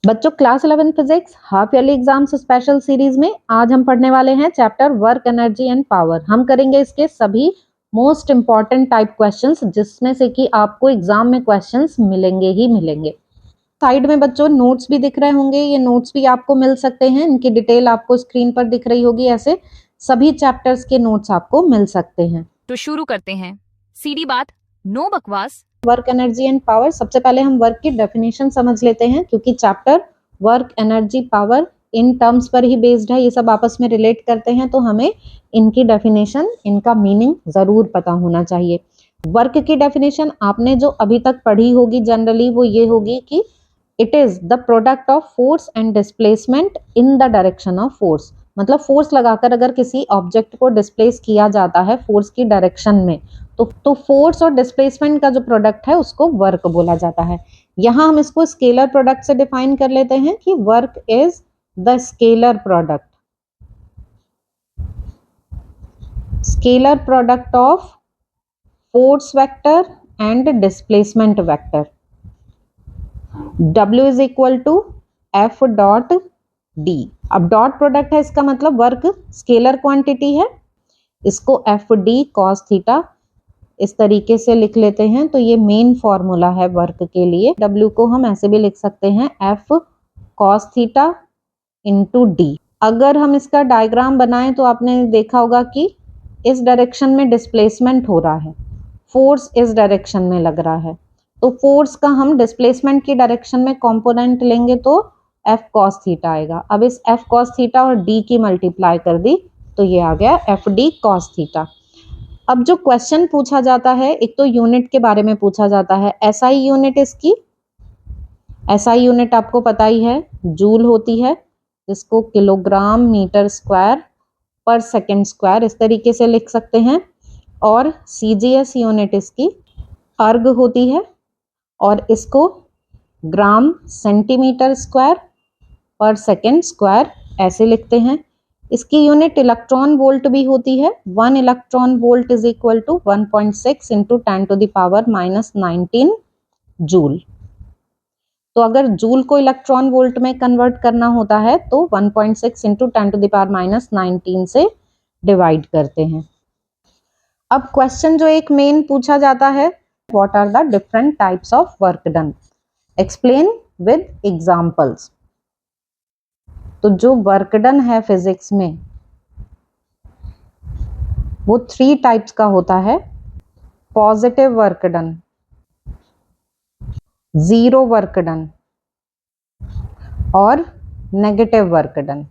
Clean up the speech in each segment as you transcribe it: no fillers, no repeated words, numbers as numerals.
बच्चों class 11 physics half yearly exams special series में आज हम पढ़ने वाले हैं chapter work energy and power. हम करेंगे इसके सभी मोस्ट इंपॉर्टेंट टाइप क्वेश्चंस जिसमें से कि आपको एग्जाम में क्वेश्चंस मिलेंगे ही मिलेंगे। साइड में बच्चों नोट्स भी दिख रहे होंगे, ये नोट्स भी आपको मिल सकते हैं, इनकी डिटेल आपको स्क्रीन पर दिख रही होगी। ऐसे सभी चैप्टर्स के नोट्स आपको मिल सकते हैं। तो शुरू करते हैं। सीधी बात, नो बकवास। वर्क एनर्जी एंड पावर, सबसे पहले हम वर्क की डेफिनेशन समझ लेते हैं क्योंकि chapter work energy power in terms पर ही बेस्ड है, ये सब आपस में रिलेट करते हैं, तो हमें इनकी डेफिनेशन, इनका मीनिंग जरूर पता होना चाहिए। वर्क की डेफिनेशन आपने जो अभी तक पढ़ी होगी जनरली वो ये होगी कि it is the product of force and displacement in the direction of force. मतलब फोर्स लगाकर अगर किसी ऑब्जेक्ट को डिस्प्लेस किया जाता है फोर्स की डायरेक्शन में, तो फोर्स और डिस्प्लेसमेंट का जो प्रोडक्ट है उसको वर्क बोला जाता है। यहां हम इसको स्केलर प्रोडक्ट से डिफाइन कर लेते हैं कि work is the scalar product of force vector and displacement vector. W is equal to F dot D. अब डॉट प्रोडक्ट है, इसका मतलब वर्क स्केलर क्वांटिटी है, इसको एफ डी कॉस थीटा इस तरीके से लिख लेते हैं। तो ये मेन फॉर्मूला है वर्क के लिए। W को हम ऐसे भी लिख सकते हैं F cos theta into D. अगर हम इसका डायग्राम बनाएं तो आपने देखा होगा कि इस डायरेक्शन में डिस्प्लेसमेंट हो रहा है, फोर्स इस डायरेक्शन में लग रहा है, तो फोर्स का हम डिस्प्लेसमेंट की डायरेक्शन में कंपोनेंट लेंगे तो एफ कॉस थीटा आएगा। अब इस एफ कॉस थीटा और डी की मल्टीप्लाई कर दी तो ये आ गया एफ डी कॉस थीटा। अब जो क्वेश्चन पूछा जाता है, एक तो यूनिट के बारे में पूछा जाता है, एसआई यूनिट इसकी, एसआई यूनिट आपको पता ही है, जूल होती है, जिसको किलोग्राम मीटर स्क्वायर पर सेकेंड स्क्वायर इस तरीके से लिख सकते हैं। और सीजीएस यूनिट इसकी अर्ग होती है और इसको ग्राम सेंटीमीटर स्क्वायर पर सेकेंड स्क्वायर ऐसे लिखते हैं। इसकी यूनिट इलेक्ट्रॉन वोल्ट भी होती है, 1 electron volt is equal to 1.6 into 10 to the power -19 joule. तो अगर जूल को इलेक्ट्रॉन वोल्ट में कन्वर्ट करना होता है तो 1.6 इंटू 10 टू द पावर -19 से डिवाइड करते हैं। अब क्वेश्चन जो एक मेन पूछा जाता है, what are the different types of work done, explain with examples. तो जो वर्क डन है फिजिक्स में वो 3 टाइप्स का होता है। Positive work done, zero work done और negative work done.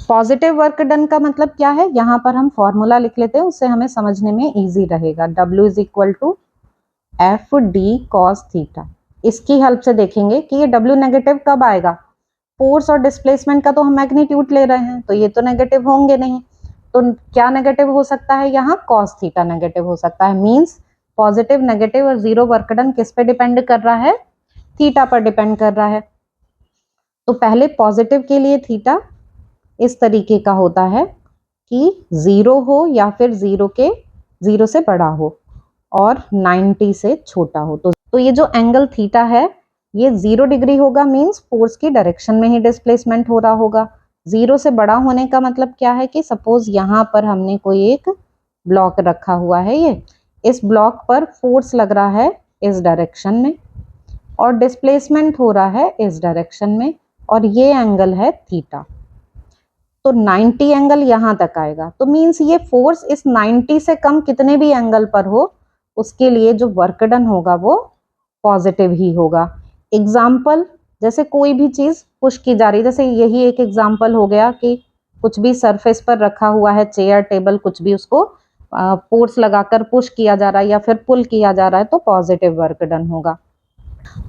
Positive work done का मतलब क्या है, यहां पर हम फॉर्मूला लिख लेते हैं, उससे हमें समझने में इजी रहेगा। W is equal to F D cos theta. इसकी हेल्प से देखेंगे कि ये W नेगेटिव कब आएगा। फोर्स और डिस्प्लेसमेंट का तो हम मैग्नीट्यूड ले रहे हैं तो ये तो नेगेटिव होंगे नहीं, तो क्या नेगेटिव हो सकता है, यहाँ कॉस थीटा नेगेटिव हो सकता है। मींस पॉजिटिव, नेगेटिव और जीरो वर्क डन किस पे डिपेंड कर रहा है, थीटा पर डिपेंड कर रहा है। तो पहले पॉजिटिव के लिए थीटा इस तरीके का होता है कि 0 हो या फिर 0 से बड़ा हो और 90 से छोटा हो। तो ये जो एंगल थीटा है ये 0 डिग्री होगा, मींस फोर्स की डायरेक्शन में ही डिस्प्लेसमेंट हो रहा होगा। 0 से बड़ा होने का मतलब क्या है कि सपोज यहाँ पर हमने कोई एक ब्लॉक रखा हुआ है, ये इस ब्लॉक पर फोर्स लग रहा है इस डायरेक्शन में और डिस्प्लेसमेंट हो रहा है इस डायरेक्शन में, और ये एंगल है थीटा। तो 90 एंगल यहाँ तक आएगा, तो मींस ये फोर्स इस 90 से कम कितने भी एंगल पर हो उसके लिए जो वर्क डन होगा वो पॉजिटिव ही होगा। एग्जाम्पल, जैसे कोई भी चीज पुश की जा रही है, जैसे यही एक एग्जाम्पल हो गया कि कुछ भी सरफेस पर रखा हुआ है, चेयर टेबल कुछ भी, उसको फोर्स लगाकर पुश किया जा रहा है या फिर पुल किया जा रहा है तो पॉजिटिव वर्क डन होगा।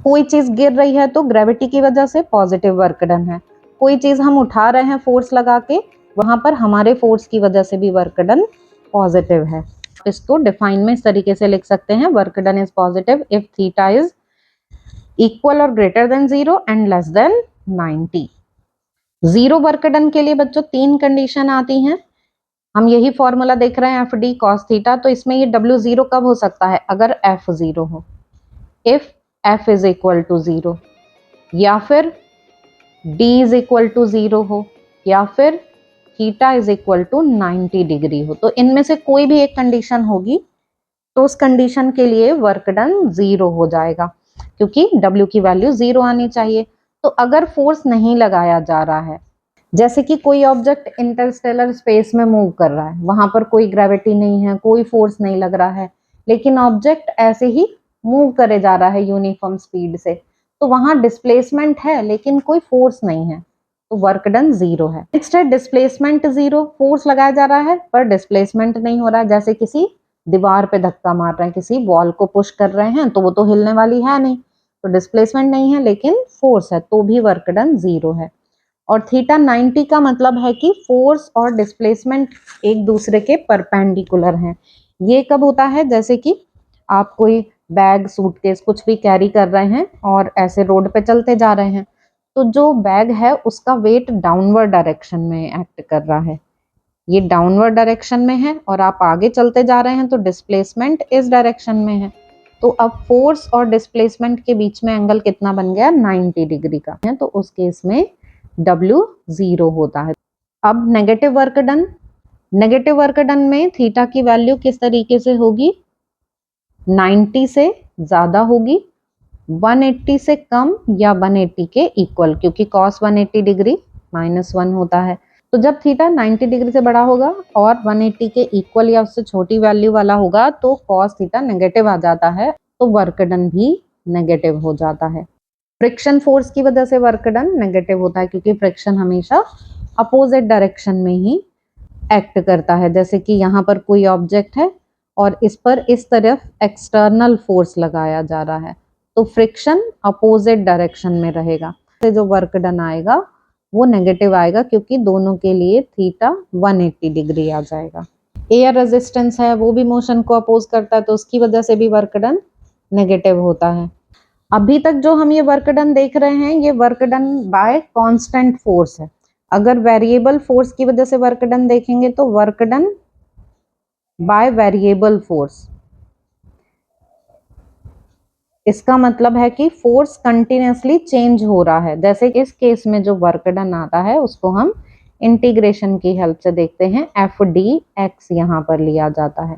कोई चीज गिर रही है तो ग्रेविटी की वजह से पॉजिटिव वर्क डन है। कोई चीज हम उठा रहे हैं फोर्स लगा के, वहां पर हमारे फोर्स की वजह से भी वर्क डन पॉजिटिव है। इसको डिफाइन में इस तरीके से लिख सकते हैं, work done is positive if theta is equal और greater than 0 and less than 90। Zero work done के लिए बच्चों 3 कंडीशन आती हैं। हम यही फॉर्मूला देख रहे हैं एफ डी कॉस थीटा, तो इसमें ये W 0 कब हो सकता है, अगर F 0 हो, if F is equal to 0। या फिर d इज इक्वल टू 0 हो, या फिर theta is equal to 90 degree हो। तो इनमें से कोई भी एक कंडीशन होगी तो उस कंडीशन के लिए वर्क डन 0 हो जाएगा, क्योंकि W की वैल्यू 0 आनी चाहिए। तो अगर फोर्स नहीं लगाया जा रहा है, जैसे कि कोई ऑब्जेक्ट इंटरस्टेलर स्पेस में मूव कर रहा है, वहां पर कोई ग्रेविटी नहीं है, कोई फोर्स नहीं लग रहा है, लेकिन ऑब्जेक्ट ऐसे ही मूव करे जा रहा है यूनिफॉर्म स्पीड से, तो वहां डिस्प्लेसमेंट है लेकिन कोई फोर्स नहीं है, तो वर्क डन 0 है। नेक्स्ट है डिस्प्लेसमेंट 0, फोर्स लगाया जा रहा है पर डिस्प्लेसमेंट नहीं हो रहा है, जैसे किसी दीवार पे धक्का मार रहे हैं, किसी वॉल को पुश कर रहे हैं, तो वो तो हिलने वाली है नहीं, तो डिस्प्लेसमेंट नहीं है लेकिन फोर्स है, तो भी वर्क डन 0 है। और थीटा 90 का मतलब है कि फोर्स और डिस्प्लेसमेंट एक दूसरे के परपेंडिकुलर हैं। ये कब होता है, जैसे कि आप कोई बैग, सूटकेस कुछ भी कैरी कर रहे हैं और ऐसे रोड पे चलते जा रहे हैं, तो जो बैग है उसका वेट डाउनवर्ड डायरेक्शन में एक्ट कर रहा है, ये डाउनवर्ड डायरेक्शन में है और आप आगे चलते जा रहे हैं तो डिस्प्लेसमेंट इस डायरेक्शन में है। तो अब फोर्स और डिस्प्लेसमेंट के बीच में एंगल कितना बन गया, 90 डिग्री का है, तो उस केस में W 0 होता है। अब negative work done, negative work done में थीटा की वैल्यू किस तरीके से होगी, 90 से ज्यादा होगी, 180 से कम या 180 के इक्वल, क्योंकि cos 180 डिग्री -1 होता है। तो जब थीटा 90 डिग्री से बड़ा होगा और 180 के इक्वल या उससे छोटी वैल्यू वाला होगा तो cos थीटा नेगेटिव आ जाता है, तो वर्क डन भी नेगेटिव हो जाता है। फ्रिक्शन फोर्स की वजह से वर्क डन नेगेटिव होता है, क्योंकि फ्रिक्शन हमेशा अपोजिट डायरेक्शन में ही एक्ट करता है। जैसे कि यहाँ पर कोई ऑब्जेक्ट है और इस पर इस तरफ एक्सटर्नल फोर्स लगाया जा रहा है, तो फ्रिक्शन अपोजिट डायरेक्शन में रहेगा, तो जो वर्क डन आएगा वो नेगेटिव आएगा, क्योंकि दोनों के लिए थीटा 180 डिग्री आ जाएगा। एयर रेजिस्टेंस है, वो भी मोशन को अपोज करता है, तो उसकी वजह से भी वर्क डन नेगेटिव होता है। अभी तक जो हम ये वर्क डन देख रहे हैं, ये work done by constant force है। अगर वेरिएबल फोर्स की वजह से वर्क डन देखेंगे तो work done by variable force, इसका मतलब है कि फोर्स कंटिन्यूसली चेंज हो रहा है। जैसे कि इस केस में जो वर्क डन आता है उसको हम इंटीग्रेशन की हेल्प से देखते हैं, एफ डी एक्स यहाँ पर लिया जाता है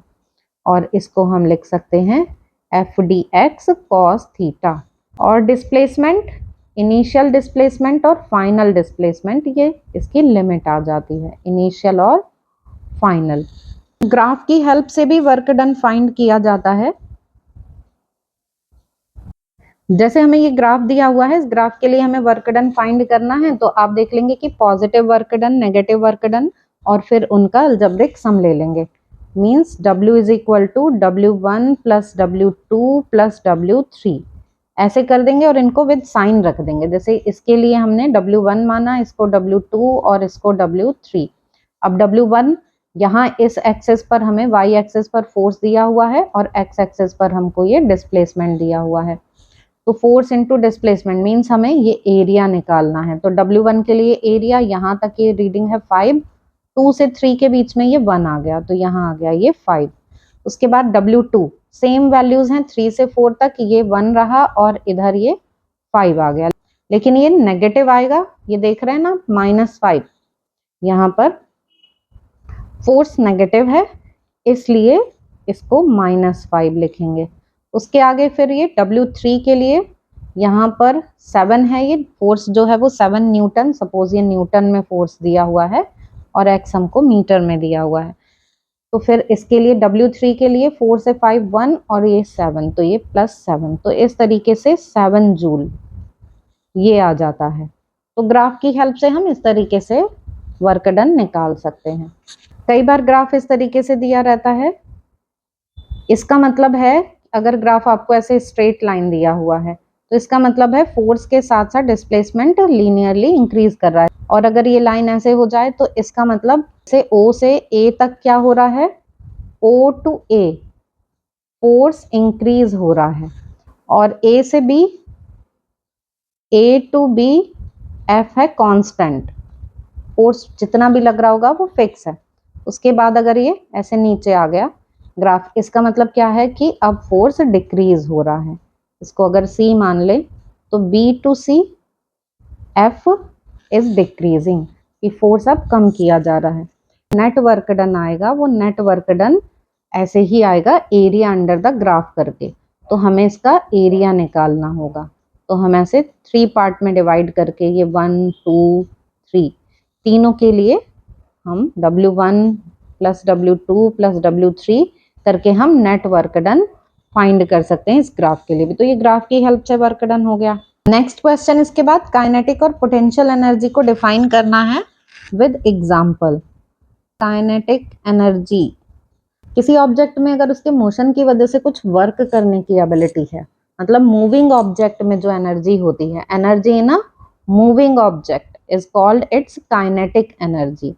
और इसको हम लिख सकते हैं F D x cos theta. और डिस्प्लेसमेंट, इनिशियल डिस्प्लेसमेंट और फाइनल डिस्प्लेसमेंट, ये इसकी लिमिट आ जाती है, इनिशियल और फाइनल। ग्राफ की हेल्प से भी वर्क डन फाइंड किया जाता है। जैसे हमें ये ग्राफ दिया हुआ है, इस ग्राफ के लिए हमें वर्क डन फाइंड करना है, तो आप देख लेंगे कि positive work done, negative work done और फिर उनका अलजेब्रिक सम ले लेंगे। Means W is equal to W1 plus W2 plus W3, ऐसे कर देंगे और इनको विद साइन रख देंगे। जैसे इसके लिए हमने W1 माना, इसको W2 और इसको W3। अब W1 यहाँ इस एक्सेस पर हमें Y एक्सेस पर फोर्स दिया हुआ है और X एक्सेस पर हमको ये डिस्प्लेसमेंट दिया हुआ है, तो फोर्स इनटू डिस्प्लेसमेंट मीन्स हमें ये एरिया निकालना है। तो W1 के लिए एरिया, यहाँ तक ये रीडिंग है 5, 2 से 3 के बीच में ये 1 आ गया, तो यहाँ आ गया ये 5। उसके बाद W2 सेम वैल्यूज हैं, 3 से 4 तक ये 1 रहा और इधर ये 5 आ गया, लेकिन ये नेगेटिव आएगा, ये देख रहे हैं ना -5, यहाँ पर फोर्स नेगेटिव है इसलिए इसको -5 लिखेंगे। उसके आगे फिर ये W3 के लिए यहाँ पर 7 है, ये फोर्स जो है वो 7 न्यूटन, सपोज ये न्यूटन में फोर्स दिया हुआ है और एक्स हमको मीटर में दिया हुआ है, तो फिर इसके लिए W3 के लिए 4 से 5 1 और ये 7, तो ये +7, तो इस तरीके से 7 जूल ये आ जाता है। तो ग्राफ की हेल्प से हम इस तरीके से वर्क डन निकाल सकते हैं। कई बार ग्राफ इस तरीके से दिया रहता है, इसका मतलब है अगर ग्राफ आपको ऐसे स्ट्रेट लाइन दिया हुआ है तो इसका मतलब है फोर्स के साथ साथ डिस्प्लेसमेंट लीनियरली इंक्रीज कर रहा है, और अगर ये लाइन ऐसे हो जाए तो इसका मतलब से O से A तक क्या हो रहा है, O to A force increase हो रहा है, और A से B, A to B F है कांस्टेंट, फोर्स जितना भी लग रहा होगा वो फिक्स है। उसके बाद अगर ये ऐसे नीचे आ गया ग्राफ, इसका मतलब क्या है कि अब फोर्स डिक्रीज हो रहा है। इसको अगर C मान ले तो B to C F is decreasing, कि फोर्स अब कम किया जा रहा है। नेट वर्क डन आएगा, वो नेट वर्क डन ऐसे ही आएगा एरिया अंडर द ग्राफ करके, तो हमें इसका एरिया निकालना होगा। तो हम ऐसे 3 पार्ट में डिवाइड करके, ये 1 2 3 तीनों के लिए हम W1 plus W2 plus W3 करके हम नेट वर्क डन फाइंड कर सकते हैं इस ग्राफ के लिए भी। तो ये ग्राफ की हेल्प से वर्क डन हो गया। नेक्स्ट क्वेश्चन, इसके बाद काइनेटिक और पोटेंशियल एनर्जी को डिफाइन करना है विद एग्जांपल। काइनेटिक एनर्जी, किसी ऑब्जेक्ट में अगर उसके मोशन की वजह से कुछ वर्क करने की एबिलिटी है, मतलब मूविंग ऑब्जेक्ट में जो एनर्जी होती है, energy in a moving object is called its kinetic energy.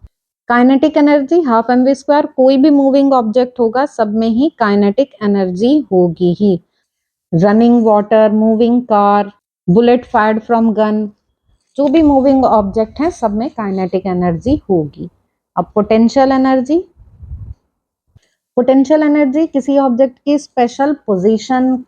Kinetic energy half mv square, कोई भी मूविंग ऑब्जेक्ट होगा सब में ही काइनेटिक एनर्जी होगी ही। Running water, moving car, bullet fired from gun, जो भी मूविंग ऑब्जेक्ट है सब में काइनेटिक एनर्जी होगी। अब पोटेंशियल एनर्जी, पोटेंशियल एनर्जी किसी ऑब्जेक्ट की स्पेशल पोजीशन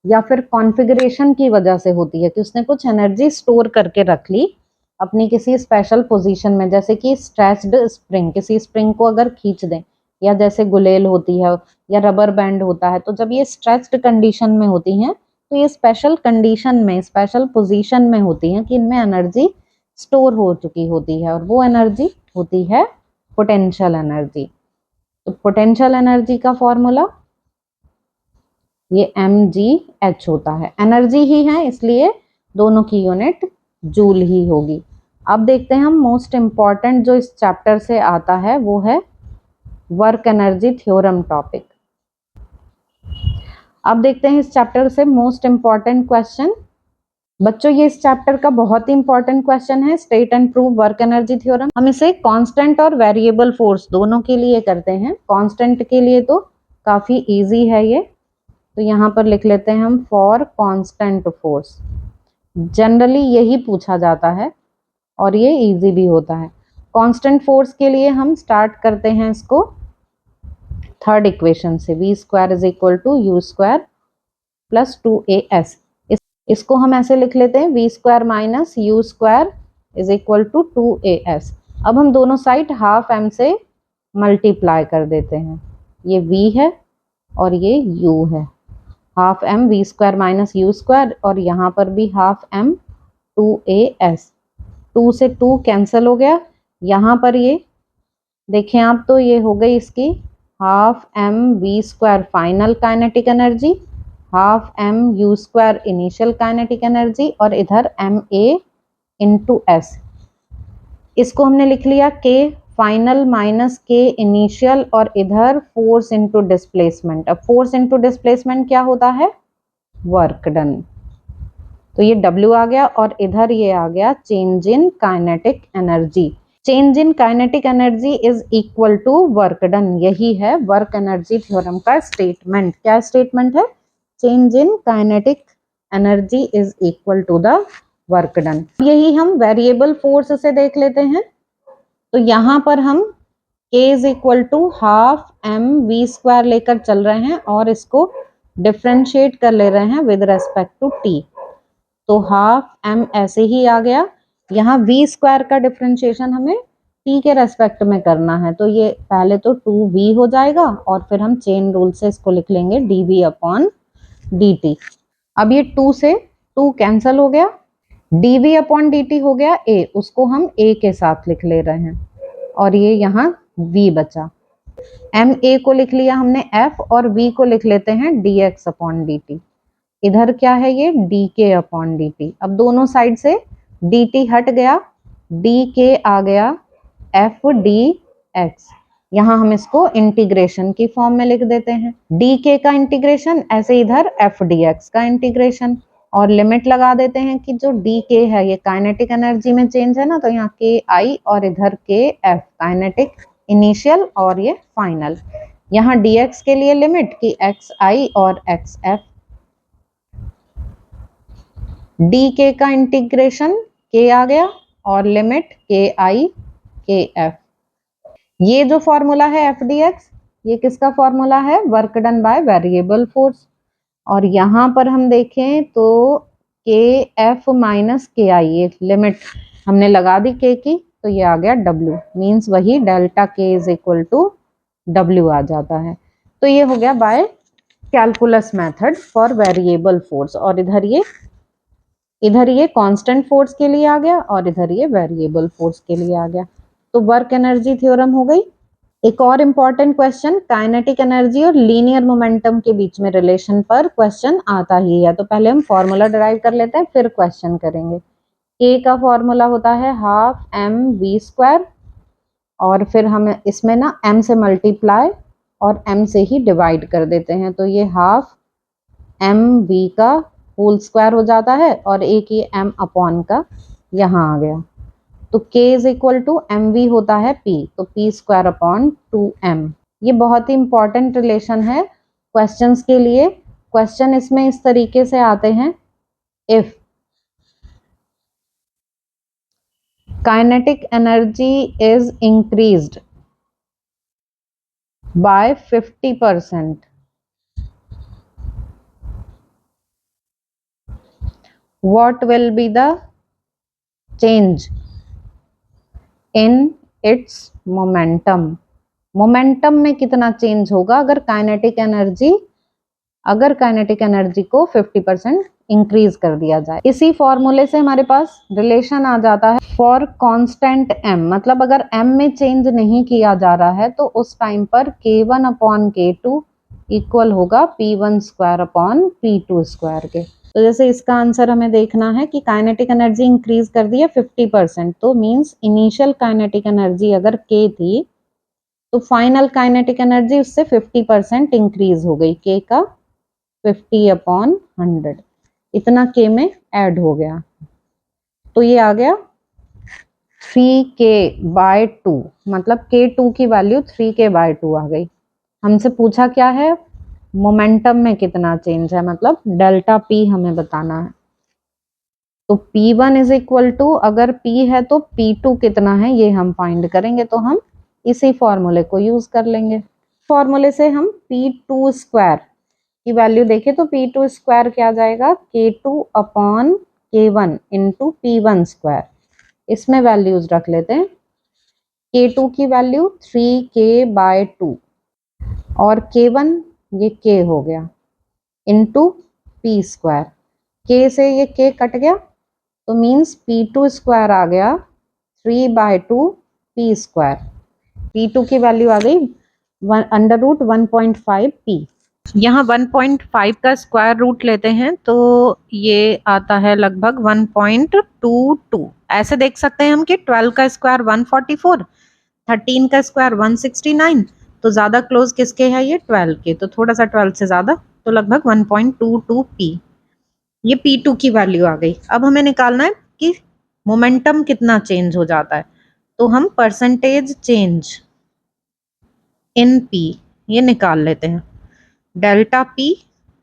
या फिर कॉन्फ़िगरेशन की वजह से होती है, कि उसने कुछ एनर्जी स्टोर करके रख ली अपनी किसी स्पेशल पोजीशन में, जैसे कि स्ट्रेच्ड स्प्रिंग, किसी स्प्रिंग को अगर खींच दें, या जैसे गुलेल होती है या रबर बैंड होता है, तो जब ये स्ट्रेच्ड कंडीशन में होती हैं तो ये स्पेशल कंडीशन में, स्पेशल पोजीशन में होती हैं कि इनमें एनर्जी स्टोर हो चुकी होती है, और वो एनर्जी होती है पोटेंशियल एनर्जी। तो पोटेंशियल एनर्जी का फॉर्मूला ये mgh होता है, एनर्जी ही है इसलिए दोनों की यूनिट जूल ही होगी। अब देखते हैं हम मोस्ट इम्पॉर्टेंट जो इस चैप्टर से आता है, वो है वर्क एनर्जी थ्योरम टॉपिक। अब देखते हैं इस चैप्टर से मोस्ट इम्पॉर्टेंट क्वेश्चन। बच्चों ये इस चैप्टर का बहुत ही इंपॉर्टेंट क्वेश्चन है, state and prove work energy theorem. हम इसे कांस्टेंट और वेरिएबल फोर्स दोनों के लिए करते हैं। कांस्टेंट के लिए तो काफी इजी है ये, तो यहाँ पर लिख लेते हैं हम फॉर कांस्टेंट फोर्स। जनरली यही पूछा जाता है और ये इजी भी होता है। कांस्टेंट फोर्स के लिए हम स्टार्ट करते हैं इसको थर्ड इक्वेशन से, v square is equal to u square plus 2as। इसको हम ऐसे लिख लेते हैं v square minus u square is equal to 2as। अब हम दोनों साइड हाफ m से मल्टीप्लाई कर देते हैं, ये v है और ये u है, half m v square minus u square, और यहाँ पर भी हाफ m 2as। 2 से 2 कैंसिल हो गया, यहाँ पर ये देखें आप तो ये हो गई इसकी half m v square final kinetic energy, half m u square initial kinetic energy, और इधर m a इंटू s। इसको हमने लिख लिया k final minus k initial, और इधर फोर्स इंटू डिस्प्लेसमेंट। अब फोर्स इंटू डिस्प्लेसमेंट क्या होता है, वर्क डन। तो ये W आ गया और इधर ये आ गया change in kinetic energy. Change in kinetic energy is equal to work done, यही है वर्क एनर्जी थ्योरम का स्टेटमेंट। क्या स्टेटमेंट है, change in kinetic energy is equal to the work done. यही हम वेरिएबल फोर्स से देख लेते हैं। तो यहाँ पर हम k is equal to half m v square लेकर चल रहे हैं और इसको डिफ्रेंशिएट कर ले रहे हैं विद रेस्पेक्ट टू t। तो हाफ m ऐसे ही आ गया, यहाँ v स्क्वायर का डिफ्रेंशिएशन हमें t के रेस्पेक्ट में करना है, तो ये पहले तो 2v हो जाएगा और फिर हम चेन रूल से इसको लिख लेंगे dv अपॉन dt। अब ये 2 से 2 कैंसिल हो गया, dv अपॉन dt हो गया a, उसको हम a के साथ लिख ले रहे हैं, और ये यहाँ v बचा। m a को लिख लिया हमने f, और v को लिख लेते हैं dx अपॉन dt। इधर क्या है, ये dk अपॉन dt। अब दोनों साइड से dt हट गया, dk आ गया f dx। यहाँ हम इसको इंटीग्रेशन की फॉर्म में लिख देते हैं, dk का इंटीग्रेशन, ऐसे इधर f dx का इंटीग्रेशन, और लिमिट लगा देते हैं कि जो dk है ये काइनेटिक एनर्जी में चेंज है ना, तो यहाँ ki और इधर kf काइनेटिक इनिशियल और ये फाइनल। यहाँ dx के लिए लिमिट की xi और xf, dk का इंटीग्रेशन k आ गया और लिमिट ki kf। ये जो फॉर्मूला है f dx, ये किसका फॉर्मूला है, work done by variable force. और यहाँ पर हम देखें तो के एफ माइनस के आई, ये लिमिट हमने लगा दी के की, तो ये आ गया डब्ल्यू, मीन्स वही delta K is equal to W आ जाता है। तो ये हो गया by calculus method for variable force, और इधर ये कांस्टेंट फोर्स के लिए आ गया और इधर ये वेरिएबल फोर्स के लिए आ गया। तो वर्क एनर्जी थ्योरम हो गई। एक और इम्पॉर्टेंट क्वेश्चन, काइनेटिक एनर्जी और लीनियर मोमेंटम के बीच में रिलेशन पर क्वेश्चन आता ही है। तो पहले हम फॉर्मूला डिराइव कर लेते हैं, फिर क्वेश्चन करेंगे। के का फॉर्मूला होता है हाफ एम वी स्क्वायर, और फिर हम इसमें ना m से मल्टीप्लाई और m से ही डिवाइड कर देते हैं, तो ये हाफ एम वी का होल स्क्वायर हो जाता है, और एक ये m अपॉन का यहाँ आ गया। तो k is equal to M V होता है p, तो p स्क्वायर अपॉन 2m। ये बहुत ही इंपॉर्टेंट रिलेशन है क्वेश्चंस के लिए। क्वेश्चन इसमें इस तरीके से आते हैं, if kinetic energy is increased by 50%, what will be the change in its momentum? Momentum में कितना चेंज होगा अगर काइनेटिक एनर्जी को 50% इंक्रीज कर दिया जाए। इसी फॉर्मूले से हमारे पास रिलेशन आ जाता है फॉर कांस्टेंट m, मतलब अगर m में चेंज नहीं किया जा रहा है तो उस टाइम पर k1 अपॉन k2 इक्वल होगा p1 square upon p2 square के। तो जैसे इसका आंसर हमें देखना है कि काइनेटिक एनर्जी इंक्रीज कर दी है 50%, तो मीन्स इनिशियल काइनेटिक एनर्जी अगर k थी तो फाइनल काइनेटिक एनर्जी उससे 50% इंक्रीज हो गई, k का 50 अपॉन 100 इतना k में ऐड हो गया। तो ये आ गया 3k/2, मतलब k2 की वैल्यू 3k/2 आ गई। हमसे पूछा क्या है, मोमेंटम में कितना चेंज है, मतलब डेल्टा p हमें बताना है। तो p1 इज इक्वल टू, अगर p है तो p2 कितना है ये हम फाइंड करेंगे, तो हम इसी फॉर्मूले को यूज कर लेंगे। फॉर्मूले से हम p2 स्क्वायर की वैल्यू देखें तो p2 स्क्वायर क्या आ जाएगा, k2 upon k1 into p1 square. इसमें वैल्यूज रख लेते हैं, k2 की वैल्यू 3k/2 और k1 ये k हो गया इंटू p स्क्वायर, k से ये k कट गया तो मीन्स p2 स्क्वायर आ गया 3/2 p स्क्वायर। p2 की वैल्यू आ गई √1.5 p। यहाँ 1.5 का स्क्वायर रूट लेते हैं तो ये आता है लगभग 1.22। ऐसे देख सकते हैं हम कि 12 का स्क्वायर 144, 13 का स्क्वायर 169, तो ज्यादा क्लोज किसके है ये 12 के, तो थोड़ा सा 12 से ज्यादा, तो लगभग 1.22 p। ये p2 की वैल्यू आ गई। अब हमें निकालना है कि मोमेंटम कितना चेंज हो जाता है, तो हम परसेंटेज चेंज इन p ये निकाल लेते हैं, delta p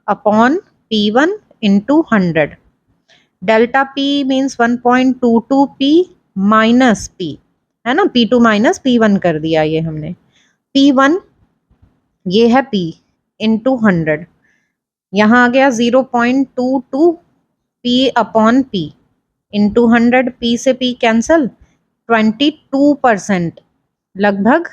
upon p1 into 100। Delta p means 1.22 p minus p, है ना, p2 माइनस p1 कर दिया ये हमने। p1 ये है p इंटू 100, यहाँ आ गया 0.22 p upon p into 100, p से p कैंसल, 22%, लगभग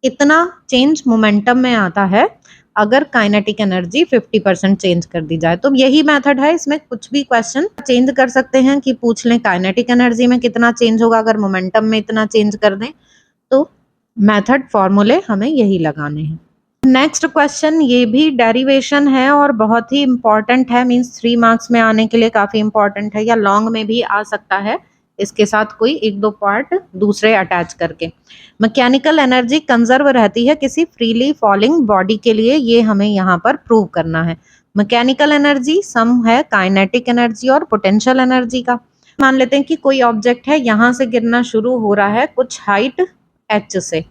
इतना चेंज मोमेंटम में आता है अगर काइनेटिक एनर्जी 50% चेंज कर दी जाए। तो यही मेथड है, इसमें कुछ भी क्वेश्चन चेंज कर सकते हैं कि पूछ लें काइनेटिक एनर्जी में कितना चेंज होगा अगर मोमेंटम में इतना चेंज कर दें, तो मेथड फॉर्मूले हमें यही लगाने हैं। नेक्स्ट क्वेश्चन, ये भी डेरिवेशन है और बहुत ही इंपॉर्टेंट है, मींस 3 मार्क्स में आने के लिए काफी इंपॉर्टेंट है, या लॉन्ग में भी आ सकता है इसके साथ कोई 1-2 पार्ट दूसरे अटैच करके। मैकेनिकल एनर्जी कंजर्व रहती है किसी फ्रीली फॉलिंग बॉडी के लिए, ये हमें यहाँ पर प्रूव करना है। मैकेनिकल एनर्जी सम है काइनेटिक एनर्जी और पोटेंशियल एनर्जी का। मान लेते हैं कि कोई ऑब्जेक्ट है, यहाँ से गिरना शुरू हो रहा है कुछ हाइट h से,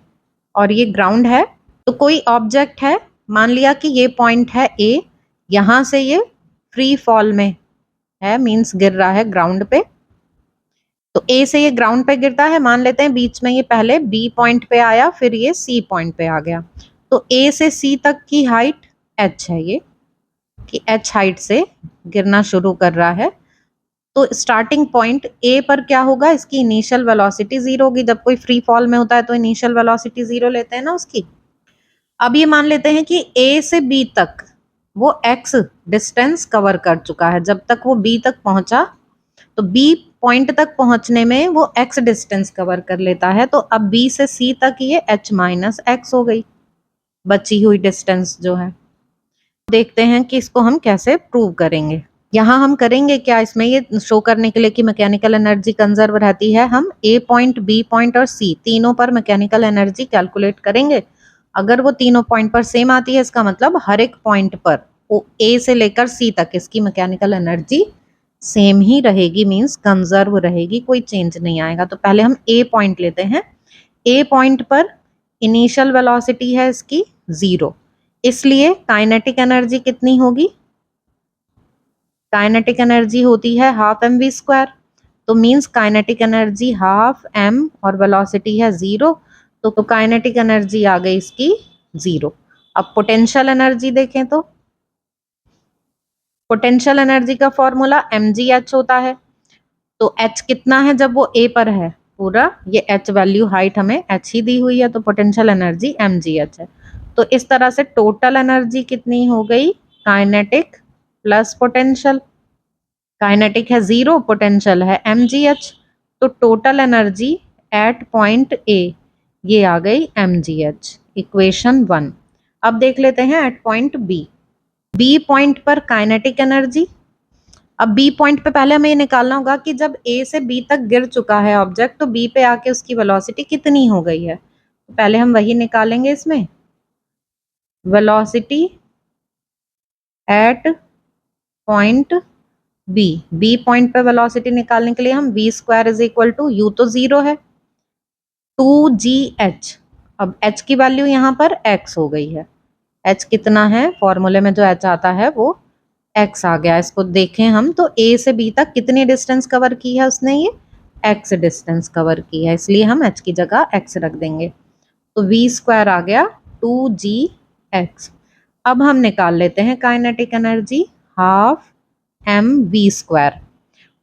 और ये ग्राउंड है। तो कोई ऑब्जेक्ट है, मान लिया कि ये पॉइंट है A, यहाँ से ये फ्री फॉल में है, मींस गिर रहा है ग्राउंड पे। तो A से ये ग्राउंड पे गिरता है, मान लेते हैं बीच में ये पहले B पॉइंट पे आया, फिर ये C पॉइंट पे आ गया। तो A से C तक की हाइट h है, ये कि h हाइट से गिरना शुरू कर रहा है, तो स्टार्टिंग पॉइंट ए पर क्या होगा, इसकी इनिशियल वेलोसिटी 0 होगी। जब कोई फ्री फॉल में होता है तो इनिशियल वेलोसिटी 0 लेते हैं ना उसकी। अब ये मान लेते हैं कि ए से बी तक वो x डिस्टेंस कवर कर चुका है। जब तक वो बी तक पहुंचा तो बी पॉइंट तक पहुंचने में वो x डिस्टेंस कवर कर लेता है। तो अब बी से सी तक ये h माइनस एक्स हो गई बची हुई डिस्टेंस जो है। देखते हैं कि इसको हम कैसे प्रूव करेंगे। यहाँ हम करेंगे क्या, इसमें ये शो करने के लिए कि मैकेनिकल एनर्जी कंजर्व रहती है, हम ए पॉइंट, बी पॉइंट और सी तीनों पर मैकेनिकल एनर्जी कैलकुलेट करेंगे। अगर वो तीनों पॉइंट पर सेम आती है, इसका मतलब हर एक पॉइंट पर वो ए से लेकर सी तक इसकी मैकेनिकल एनर्जी सेम ही रहेगी, मींस कंजर्व रहेगी, कोई चेंज नहीं आएगा। तो पहले हम ए पॉइंट लेते हैं। ए पॉइंट पर इनिशियल वेलोसिटी है इसकी 0, इसलिए काइनेटिक एनर्जी कितनी होगी, काइनेटिक एनर्जी होती है हाफ एम वी स्क्वायर। तो means kinetic energy half M और वेलोसिटी है 0, तो काइनेटिक एनर्जी आ गई इसकी 0। अब पोटेंशियल एनर्जी देखें तो पोटेंशियल एनर्जी का फॉर्मूला mgh होता है। तो h कितना है जब वो a पर है, पूरा ये h वैल्यू हाइट हमें h ही दी हुई है, तो पोटेंशियल एनर्जी mgh है। तो इस तरह से टोटल एनर्जी कितनी हो गई, काइनेटिक प्लस पोटेंशियल। काइनेटिक है 0, पोटेंशियल है mgh, तो total energy at point A ये आ गई mgh, इक्वेशन 1। अब देख लेते हैं at point B. B point पर काइनेटिक एनर्जी, अब बी पॉइंट पे पहले हमें ये निकालना होगा कि जब ए से बी तक गिर चुका है ऑब्जेक्ट, तो बी पे आके उसकी वेलोसिटी कितनी हो गई है। तो पहले हम वही निकालेंगे इसमें, velocity at point B. B point पे वेलोसिटी निकालने के लिए हम V square is equal to, u तो 0 है, 2gh। अब h की वैल्यू यहाँ पर x हो गई है। h कितना है, फॉर्मूले में जो h आता है वो x आ गया। इसको देखें हम तो a से b तक कितनी डिस्टेंस कवर की है उसने, ये x डिस्टेंस कवर की है, इसलिए हम h की जगह x रख देंगे। तो v स्क्वायर आ गया 2gx। अब हम निकाल लेते हैं kinetic energy, half M V square,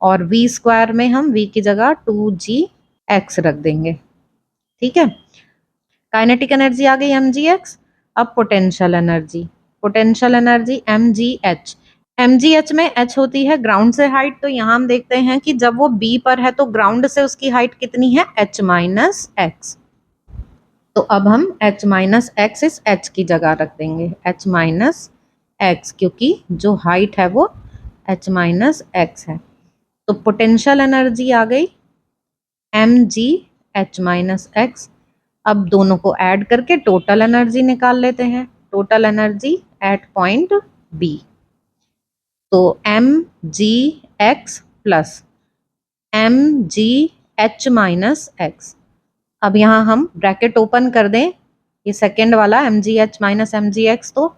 और v स्क्वायर में हम v की जगह 2gx रख देंगे। ठीक है, काइनेटिक एनर्जी आ गई mgx। अब potential energy, potential energy mgh। mgh में h होती है ग्राउंड से हाइट, तो यहाँ हम देखते हैं कि जब वो b पर है तो ग्राउंड से उसकी हाइट कितनी है, h माइनस एक्स। तो अब हम h माइनस एक्स इस h की जगह रख देंगे, h माइनस एक्स, क्योंकि जो हाइट है वो h माइनस एक्स है। तो पोटेंशियल एनर्जी आ गई mgh माइनस एक्स। अब दोनों को ऐड करके टोटल एनर्जी निकाल लेते हैं, total energy at point B. तो mgx plus mgh minus X. अब यहाँ हम ब्रैकेट ओपन कर दें, ये सेकेंड वाला mgh माइनस mgx, तो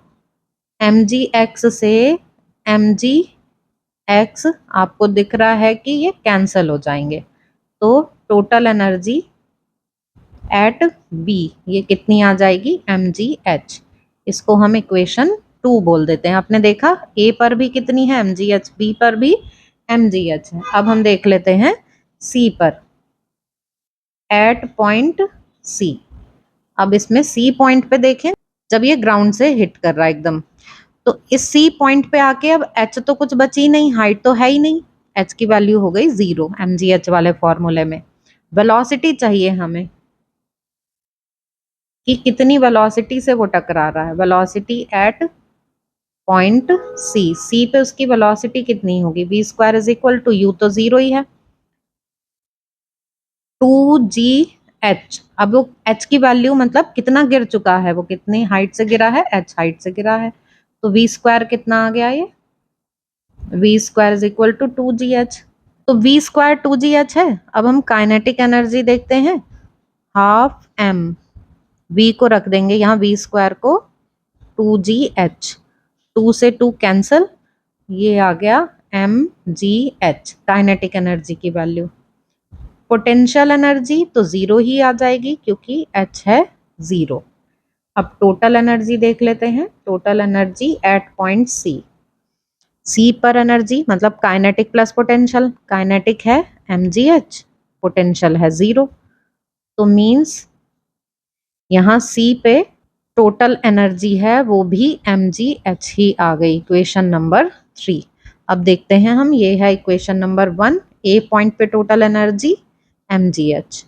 mgx से mgx आपको दिख रहा है कि ये कैंसल हो जाएंगे। तो टोटल एनर्जी एट बी ये कितनी आ जाएगी, mgh। इसको हम इक्वेशन 2 बोल देते हैं। आपने देखा a पर भी कितनी है mgh, b पर भी mgh है। अब हम देख लेते हैं c पर, एट पॉइंट c। अब इसमें c पॉइंट पे देखें, जब ये ग्राउंड से हिट कर रहा है एकदम, तो इस c पॉइंट पे आके अब h तो कुछ बची नहीं, हाइट तो है ही नहीं, h की वैल्यू हो गई 0 mgh वाले फॉर्मूले में। वेलोसिटी चाहिए हमें कि कितनी वेलोसिटी से वो टकरा रहा है, velocity at point C. C पे उसकी वेलोसिटी कितनी होगी, V square is equal to, u तो 0 ही है, 2gh। अब वो h की वैल्यू मतलब कितना गिर चुका है, वो कितनी हाइट से गिरा है, h हाइट से गिरा है। तो वी स्क्वायर कितना आ गया, ये V square is equal to 2gh। तो वी स्क्वायर 2gh है। अब हम काइनेटिक एनर्जी देखते हैं, हाफ m, v को रख देंगे यहाँ, वी स्क्वायर को 2gh, 2 से 2 कैंसल, ये आ गया mgh काइनेटिक एनर्जी की वैल्यू। पोटेंशियल एनर्जी तो 0 ही आ जाएगी क्योंकि h है 0। अब टोटल एनर्जी देख लेते हैं, total energy at point C. C पर एनर्जी मतलब काइनेटिक प्लस पोटेंशियल, काइनेटिक है mgh, पोटेंशियल है 0, तो मीन्स यहाँ C पे टोटल एनर्जी है वो भी mgh ही आ गई, इक्वेशन नंबर 3। अब देखते हैं हम, ये है इक्वेशन नंबर 1, A पॉइंट पे टोटल एनर्जी mgh,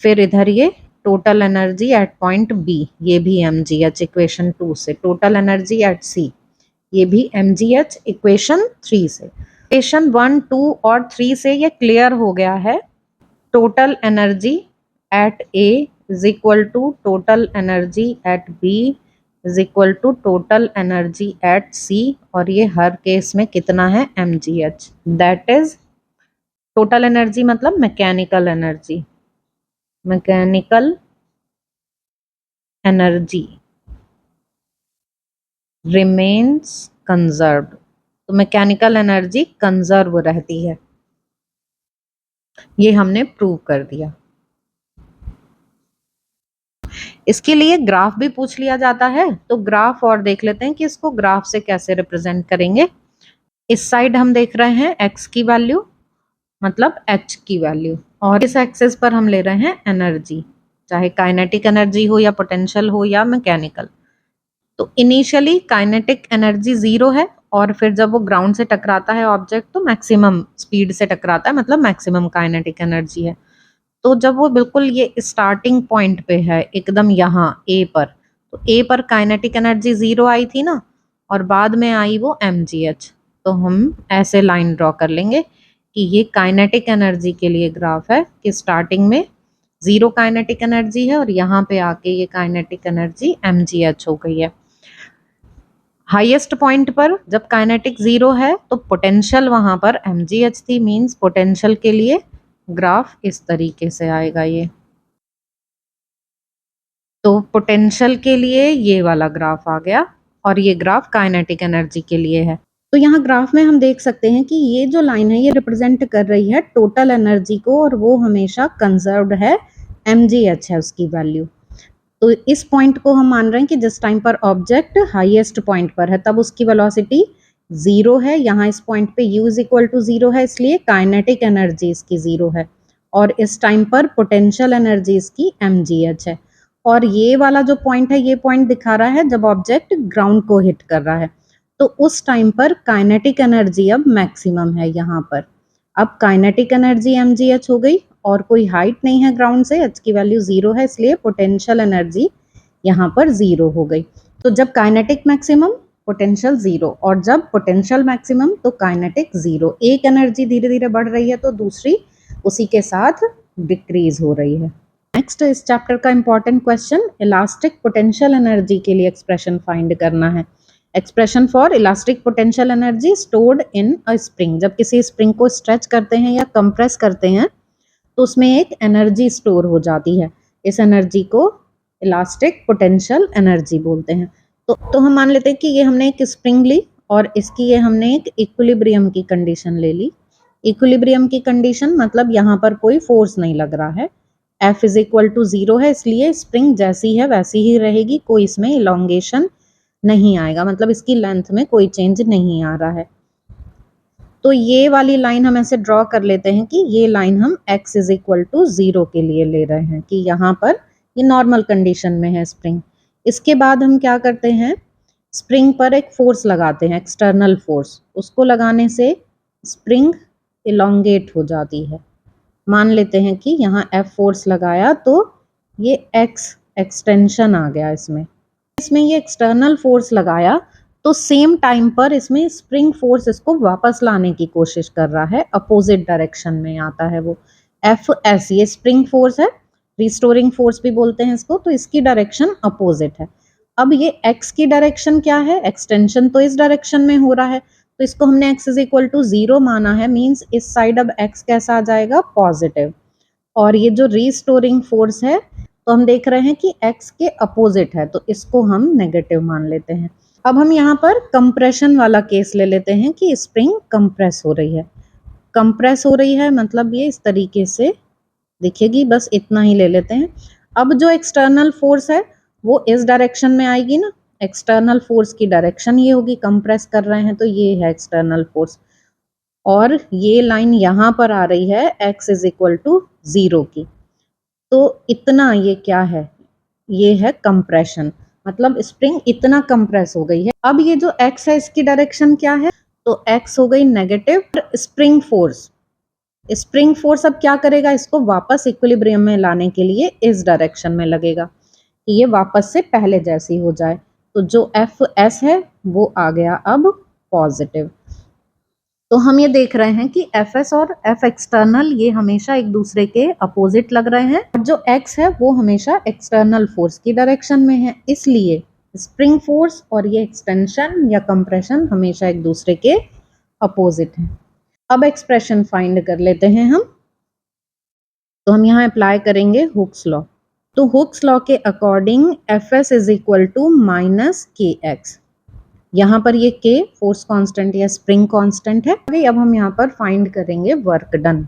फिर इधर ये total energy at point B, ये भी mgh इक्वेशन 2 से, टोटल एनर्जी एट C, ये भी mgh इक्वेशन 3 से। इक्वेशन 1, 2 और 3 से ये क्लियर हो गया है, total energy at A is equal to total energy at B is equal to total energy at C, और ये हर केस में कितना है mgh, that is total energy मतलब mechanical energy, mechanical energy remains conserved, तो मैकेनिकल एनर्जी कंजर्व रहती है, ये हमने प्रूव कर दिया। इसके लिए ग्राफ भी पूछ लिया जाता है, तो ग्राफ और देख लेते हैं कि इसको ग्राफ से कैसे रिप्रेजेंट करेंगे। इस साइड हम देख रहे हैं x की वैल्यू मतलब h की वैल्यू, और इस एक्सिस पर हम ले रहे हैं एनर्जी, चाहे काइनेटिक एनर्जी हो या पोटेंशियल हो या मैकेनिकल। तो इनिशियली काइनेटिक एनर्जी 0 है, और फिर जब वो ग्राउंड से टकराता है ऑब्जेक्ट तो मैक्सिमम स्पीड से टकराता है, मतलब मैक्सिमम काइनेटिक एनर्जी है। तो जब वो बिल्कुल ये स्टार्टिंग पॉइंट पे है एकदम यहाँ A पर, तो A पर काइनेटिक एनर्जी 0 आई थी ना, और बाद में आई वो mgh, तो हम ऐसे लाइन ड्रॉ कर लेंगे कि ये काइनेटिक एनर्जी के लिए ग्राफ है कि स्टार्टिंग में 0 काइनेटिक एनर्जी है और यहाँ पे आके ये काइनेटिक एनर्जी mgh हो गई है। हाईएस्ट पॉइंट पर जब काइनेटिक 0 है तो पोटेंशियल वहां पर mgh थी, मींस पोटेंशियल के लिए ग्राफ इस तरीके से आएगा ये, तो पोटेंशियल के लिए ये वाला ग्राफ आ गया, और ये ग्राफ काइनेटिक एनर्जी के लिए है। तो यहाँ ग्राफ में हम देख सकते हैं कि ये जो लाइन है ये रिप्रेजेंट कर रही है टोटल एनर्जी को, और वो हमेशा कंजर्व्ड है, mgh है उसकी वैल्यू। तो इस पॉइंट को हम मान रहे हैं कि जिस टाइम पर ऑब्जेक्ट हाईएस्ट पॉइंट पर है तब उसकी वेलोसिटी 0 है, यहाँ इस पॉइंट पे u इज इक्वल टू 0 है, इसलिए काइनेटिक एनर्जी इसकी 0 है, और इस टाइम पर पोटेंशियल एनर्जी इसकी mgh है। और ये वाला जो पॉइंट है, ये पॉइंट दिखा रहा है जब ऑब्जेक्ट ग्राउंड को हिट कर रहा है, तो उस टाइम पर काइनेटिक एनर्जी अब मैक्सिमम है यहाँ पर। अब काइनेटिक एनर्जी mgh हो गई, और कोई हाइट नहीं है ग्राउंड से, h की वैल्यू 0 है, इसलिए पोटेंशियल एनर्जी यहाँ पर 0 हो गई। तो जब काइनेटिक मैक्सिमम पोटेंशियल 0, और जब पोटेंशियल मैक्सिमम तो काइनेटिक 0, एक एनर्जी धीरे धीरे बढ़ रही है तो दूसरी उसी के साथ डिक्रीज हो रही है। नेक्स्ट इस चैप्टर का important question, elastic potential energy के लिए एक्सप्रेशन फाइंड करना है। Expression for elastic potential energy stored in a spring, जब किसी स्प्रिंग को स्ट्रेच करते हैं या कंप्रेस करते हैं तो उसमें एक एनर्जी स्टोर हो जाती है, इस एनर्जी को इलास्टिक पोटेंशियल एनर्जी बोलते हैं। तो हम मान लेते हैं कि ये हमने एक स्प्रिंग ली और इसकी ये हमने एक इक्विलिब्रियम की कंडीशन ले ली। इक्विलिब्रियम की कंडीशन मतलब यहाँ पर कोई फोर्स नहीं लग रहा है, F इज इक्वल टू 0 है, इसलिए स्प्रिंग जैसी है वैसी ही रहेगी, कोई इसमें इलोंगेशन नहीं आएगा, मतलब इसकी लेंथ में कोई चेंज नहीं आ रहा है। तो ये वाली लाइन हम ऐसे ड्रॉ कर लेते हैं कि ये लाइन हम x इज इक्वल टू 0 के लिए ले रहे हैं कि यहाँ पर ये नॉर्मल कंडीशन में है स्प्रिंग। इसके बाद हम क्या करते हैं, स्प्रिंग पर एक फोर्स लगाते हैं, एक्सटर्नल फोर्स, उसको लगाने से स्प्रिंग इलोंगेट हो जाती है। मान लेते हैं कि यहाँ F फोर्स लगाया तो ये x एक्सटेंशन आ गया, इसमें ये एक्सटर्नल फोर्स लगाया तो सेम टाइम पर इसमें स्प्रिंग फोर्स इसको वापस लाने की कोशिश कर रहा है, अपोजिट डायरेक्शन में आता है वो Fs, ये स्प्रिंग फोर्स है, रिस्टोरिंग फोर्स भी बोलते हैं इसको, तो इसकी डायरेक्शन अपोजिट है। अब ये x की डायरेक्शन क्या है, एक्सटेंशन तो इस डायरेक्शन में हो रहा है, तो इसको हमने x इज इक्वल टू 0 माना है, मीन्स इस साइड अब x कैसा आ जाएगा, पॉजिटिव, और ये जो रिस्टोरिंग फोर्स है तो हम देख रहे हैं कि x के अपोजिट है, तो इसको हम नेगेटिव मान लेते हैं। अब हम यहाँ पर कंप्रेशन वाला केस ले लेते हैं कि स्प्रिंग कंप्रेस हो रही है। कंप्रेस हो रही है मतलब ये इस तरीके से दिखेगी, बस इतना ही ले लेते हैं। अब जो एक्सटर्नल फोर्स है वो इस डायरेक्शन में आएगी ना, एक्सटर्नल फोर्स की डायरेक्शन ये होगी, कंप्रेस कर रहे हैं तो ये है एक्सटर्नल फोर्स, और ये लाइन यहाँ पर आ रही है x इज इक्वल टू 0 की। तो इतना ये क्या है, ये है कंप्रेशन, मतलब स्प्रिंग इतना कंप्रेस हो गई है। अब ये जो x है इसकी डायरेक्शन क्या है, तो x हो गई negative. Spring force, spring force अब क्या करेगा, इसको वापस इक्विलिब्रियम में लाने के लिए इस डायरेक्शन में लगेगा कि ये वापस से पहले जैसी हो जाए। तो जो एफ एस है वो आ गया अब पॉजिटिव। तो हम ये देख रहे हैं कि एफ एस और एफ एक्सटर्नल ये हमेशा एक दूसरे के अपोजिट लग रहे हैं, और जो एक्स है वो हमेशा एक्सटर्नल फोर्स की डायरेक्शन में है, इसलिए स्प्रिंग फोर्स और ये एक्सटेंशन या कंप्रेशन हमेशा एक दूसरे के अपोजिट है। अब एक्सप्रेशन फाइंड कर लेते हैं हम। तो हम यहाँ अप्लाई करेंगे हुक्स लॉ। तो हुक्स लॉ के according F S is equal to minus K X. यहाँ पर ये के फोर्स कांस्टेंट या स्प्रिंग कांस्टेंट है। अब हम यहाँ पर फाइंड करेंगे वर्क डन।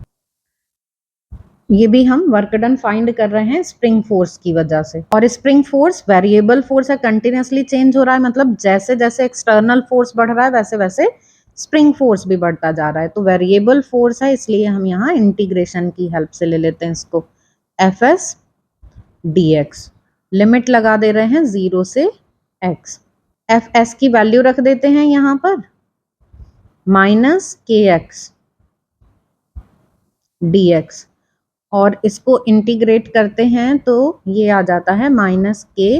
ये भी हम वर्क डन फाइंड कर रहे हैं स्प्रिंग फोर्स की वजह से, और स्प्रिंग फोर्स वेरिएबल फोर्स है, कंटिन्यूसली चेंज हो रहा है, मतलब जैसे जैसे एक्सटर्नल फोर्स बढ़ रहा है वैसे वैसे स्प्रिंग फोर्स भी बढ़ता जा रहा है। तो वेरिएबल फोर्स है, इसलिए हम यहाँ इंटीग्रेशन की हेल्प से ले लेते हैं इसको, F S D x. Limit लगा दे रहे हैं 0 से x। एफ एस की वैल्यू रख देते हैं यहाँ पर minus K x D x, और इसको इंटीग्रेट करते हैं तो ये आ जाता है minus K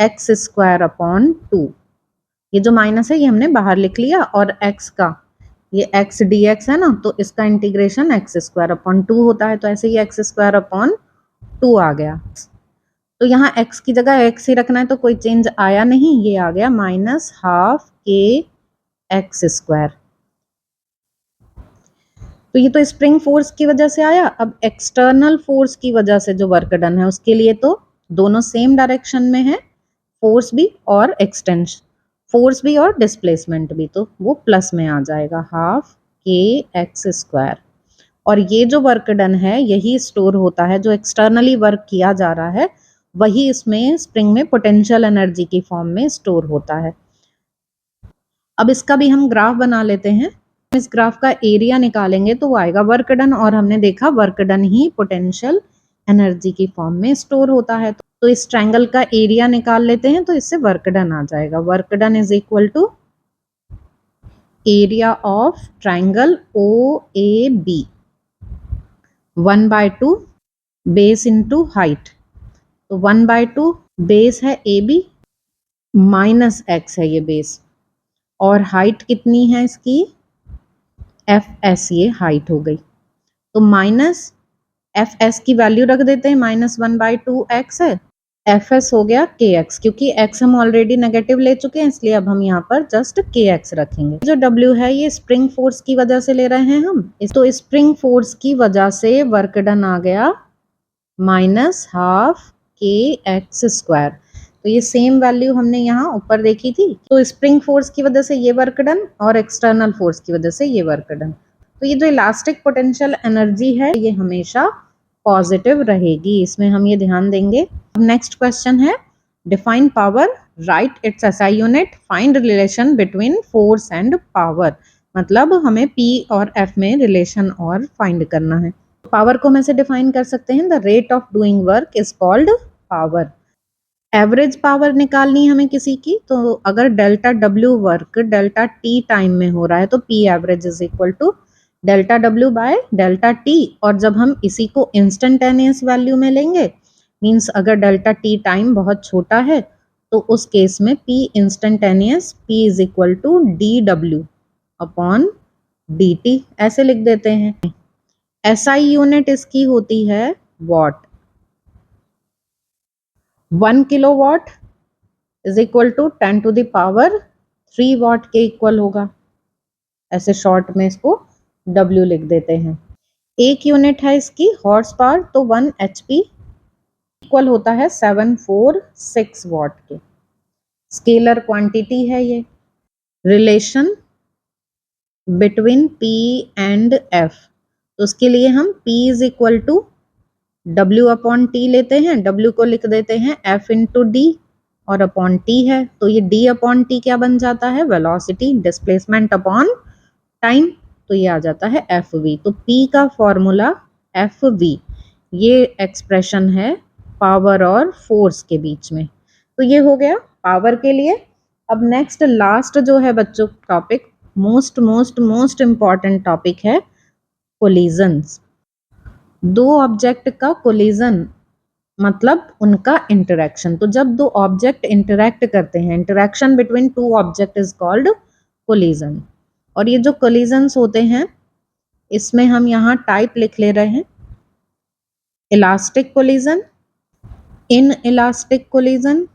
x square upon 2। ये जो माइनस है ये हमने बाहर लिख लिया, और x का ये x dx है ना, तो इसका इंटीग्रेशन एक्स स्क्वायर अपॉन 2 होता है, तो ऐसे ही एक्स स्क्वायर अपॉन 2 आ गया। तो यहाँ x की जगह x ही रखना है, तो कोई चेंज आया नहीं, ये आ गया माइनस हाफ के एक्स स्क्वायर। तो ये तो स्प्रिंग फोर्स की वजह से आया। अब एक्सटर्नल फोर्स की वजह से जो वर्क डन है उसके लिए तो दोनों सेम डायरेक्शन में है, फोर्स भी और एक्सटेंशन, फोर्स भी और डिस्प्लेसमेंट भी, तो वो प्लस में आ जाएगा हाफ के एक्स स्क्वायर। और ये जो वर्क डन है यही स्टोर होता है, जो एक्सटर्नली वर्क किया जा रहा है वही इसमें स्प्रिंग में पोटेंशियल एनर्जी की फॉर्म में स्टोर होता है। अब इसका भी हम ग्राफ बना लेते हैं। इस ग्राफ का एरिया निकालेंगे तो वो आएगा वर्क डन, और हमने देखा वर्क डन ही पोटेंशियल एनर्जी की फॉर्म में स्टोर होता है। तो इस ट्रायंगल का एरिया निकाल लेते हैं, तो इससे वर्क डन आ जाएगा। Work done is equal to area of triangle O A B 1/2 base into height. तो 1/2 बेस है ए बी, माइनस एक्स है ये बेस, और हाइट कितनी है इसकी एफ एस, ये हाइट हो गई। तो माइनस एफ एस की वैल्यू रख देते हैं, -1/2 एक्स है, एफ एस हो गया के एक्स, क्योंकि एक्स हम ऑलरेडी नेगेटिव ले चुके हैं इसलिए अब हम यहाँ पर जस्ट के एक्स रखेंगे। जो डब्ल्यू है ये स्प्रिंग फोर्स की वजह से ले रहे हैं हम, तो स्प्रिंग फोर्स की वजह से वर्क डन आ गया माइनस हाफ के एक्स स्क्वायर। तो ये सेम वैल्यू हमने यहाँ ऊपर देखी थी। तो स्प्रिंग फोर्स की वजह से ये वर्क डन और एक्सटर्नल फोर्स की वजह से ये वर्क डन। तो ये जो इलास्टिक पोटेंशियल एनर्जी है ये हमेशा पॉजिटिव रहेगी, इसमें हम ये ध्यान देंगे। नेक्स्ट क्वेश्चन है define power, right it's SI unit, find relation between force and power. मतलब हमें P और F में रिलेशन और फाइंड करना है। पावर को हम ऐसे डिफाइन कर सकते हैं, the rate of doing work is called power. Average power निकालनी है हमें किसी की, तो अगर delta W work delta T time में हो रहा है तो P average is equal to delta W by delta T. और जब हम इसी को इंस्टेंटेनियस वैल्यू में लेंगे, मीन्स अगर डेल्टा टी टाइम बहुत छोटा है तो उस केस में P instantaneous P is equal to D W upon D T, ऐसे लिख देते हैं। एसआई यूनिट इसकी होती है watt. 1 kilowatt is equal to 10 to the power 3 watt के इक्वल होगा, ऐसे शॉर्ट में इसको W लिख देते हैं। एक यूनिट है इसकी हॉर्स पावर, तो 1 HP इक्वल होता है 746 वाट के। स्केलर क्वांटिटी है ये। Relation between P and F, तो उसके लिए हम P is equal to W upon T लेते हैं, W को लिख देते हैं F इंटू डी, और अपॉन टी है, तो ये डी अपॉन टी क्या बन जाता है, वेलोसिटी, डिस्प्लेसमेंट अपॉन टाइम, तो ये आ जाता है एफ वी। तो पी का फॉर्मूला एफ वी, ये एक्सप्रेशन है पावर और फोर्स के बीच में। तो ये हो गया पावर के लिए। अब नेक्स्ट लास्ट जो है बच्चों topic, most most most important topic है कोलिजन्स। दो ऑब्जेक्ट का कोलिजन मतलब उनका इंटरेक्शन। तो जब दो ऑब्जेक्ट इंटरेक्ट करते हैं, interaction between two object is called collision. और ये जो कोलिजन्स होते हैं इसमें हम यहाँ टाइप लिख ले रहे हैं, elastic collision, in elastic collision,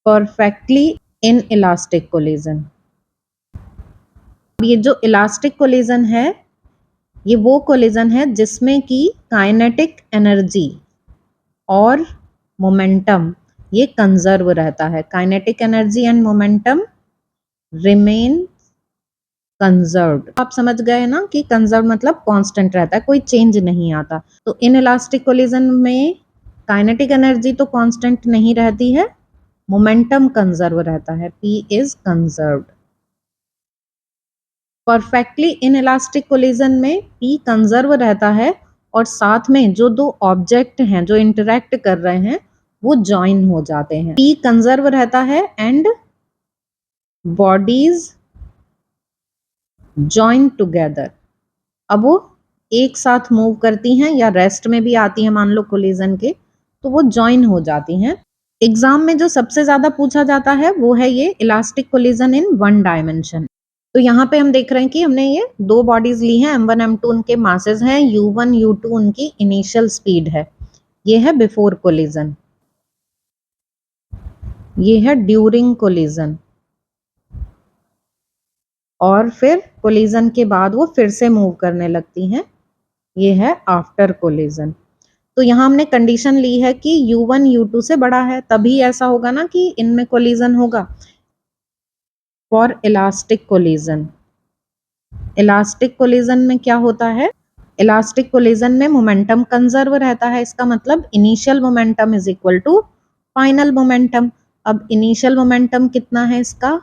perfectly in elastic collision. ये जो इलास्टिक कोलिजन है ये वो कोलिजन है जिसमें कि काइनेटिक एनर्जी और मोमेंटम ये कंजर्व रहता है। Kinetic energy and momentum remain conserved. आप समझ गए ना कि कंजर्व मतलब कांस्टेंट रहता है, कोई चेंज नहीं आता। तो इन इलास्टिक कोलिजन में काइनेटिक एनर्जी तो कांस्टेंट नहीं रहती है, मोमेंटम कंजर्व रहता है, P is conserved. Perfectly in elastic collision में P कंजर्व रहता है और साथ में जो दो ऑब्जेक्ट हैं जो इंटरेक्ट कर रहे हैं वो ज्वाइन हो जाते हैं। P कंजर्व रहता है एंड बॉडीज ज्वाइन टुगेदर। अब वो एक साथ मूव करती हैं या रेस्ट में भी आती हैं, मान लो कोलिजन के, तो वो ज्वाइन हो जाती हैं। एग्जाम में जो सबसे ज्यादा पूछा जाता है वो है ये elastic collision in one dimension. तो यहाँ पे हम देख रहे हैं कि हमने ये दो बॉडीज ली हैं, m1 m2 उनके मासेस हैं, u1 u2 उनकी इनिशियल स्पीड है। ये है बिफोर कोलिजन, ये है ड्यूरिंग कोलिजन, और फिर कोलिजन के बाद वो फिर से मूव करने लगती हैं, ये है आफ्टर कोलिजन। तो यहाँ हमने कंडीशन ली है कि u1 u2 से बड़ा है, तभी ऐसा होगा ना कि इनमें कोलिजन होगा। For elastic collision, elastic collision में क्या होता है, इलास्टिक कोलिजन में मोमेंटम कंजर्व रहता है। इसका मतलब initial momentum is equal to final momentum. अब इनिशियल मोमेंटम कितना है इसका,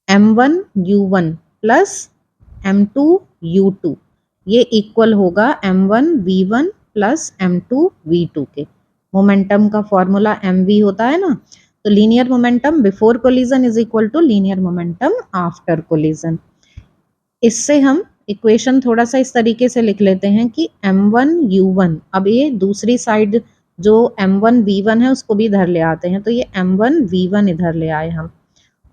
m1 u1 plus m2 u2, ये इक्वल होगा m1 v1 plus m2 v2 के। मोमेंटम का फॉर्मूला mv होता है ना, तो linear momentum before collision is equal to linear momentum after collision. इससे हम इक्वेशन थोड़ा सा इस तरीके से लिख लेते हैं कि m1 u1, अब ये दूसरी साइड जो m1 v1 है उसको भी इधर ले आते हैं, तो ये m1 v1 इधर ले आए हम,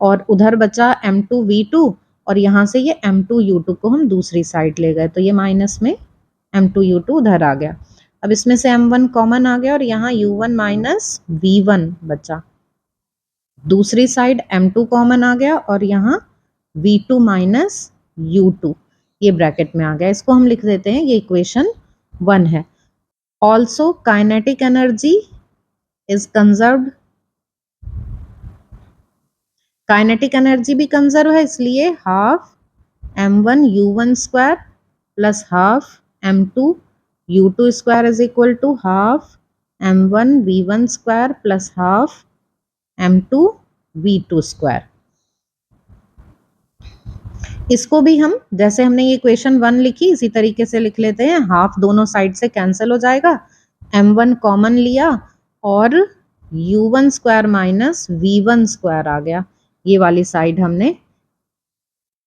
और उधर बचा m2 v2, और यहाँ से ये m2 u2 को हम दूसरी साइड ले गए, तो ये माइनस में m2 u2 उधर आ गया। अब इसमें से m1 कॉमन आ गया और यहाँ u1 माइनस v1 बचा, दूसरी साइड m2 कॉमन आ गया और यहाँ v2 माइनस u2 ये ब्रैकेट में आ गया। इसको हम लिख देते हैं, ये इक्वेशन 1 है। Also kinetic energy is conserved, kinetic energy भी कंजर्व है, इसलिए half m1 u1 square plus half m2 u2 square is equal to half m1 v1 square plus half m2 v2 square. इसको भी हम जैसे हमने ये इक्वेशन 1 लिखी इसी तरीके से लिख लेते हैं, हाफ दोनों साइड से कैंसिल हो जाएगा, m1 कॉमन लिया और u1 square minus v1 square आ गया। ये वाली साइड हमने,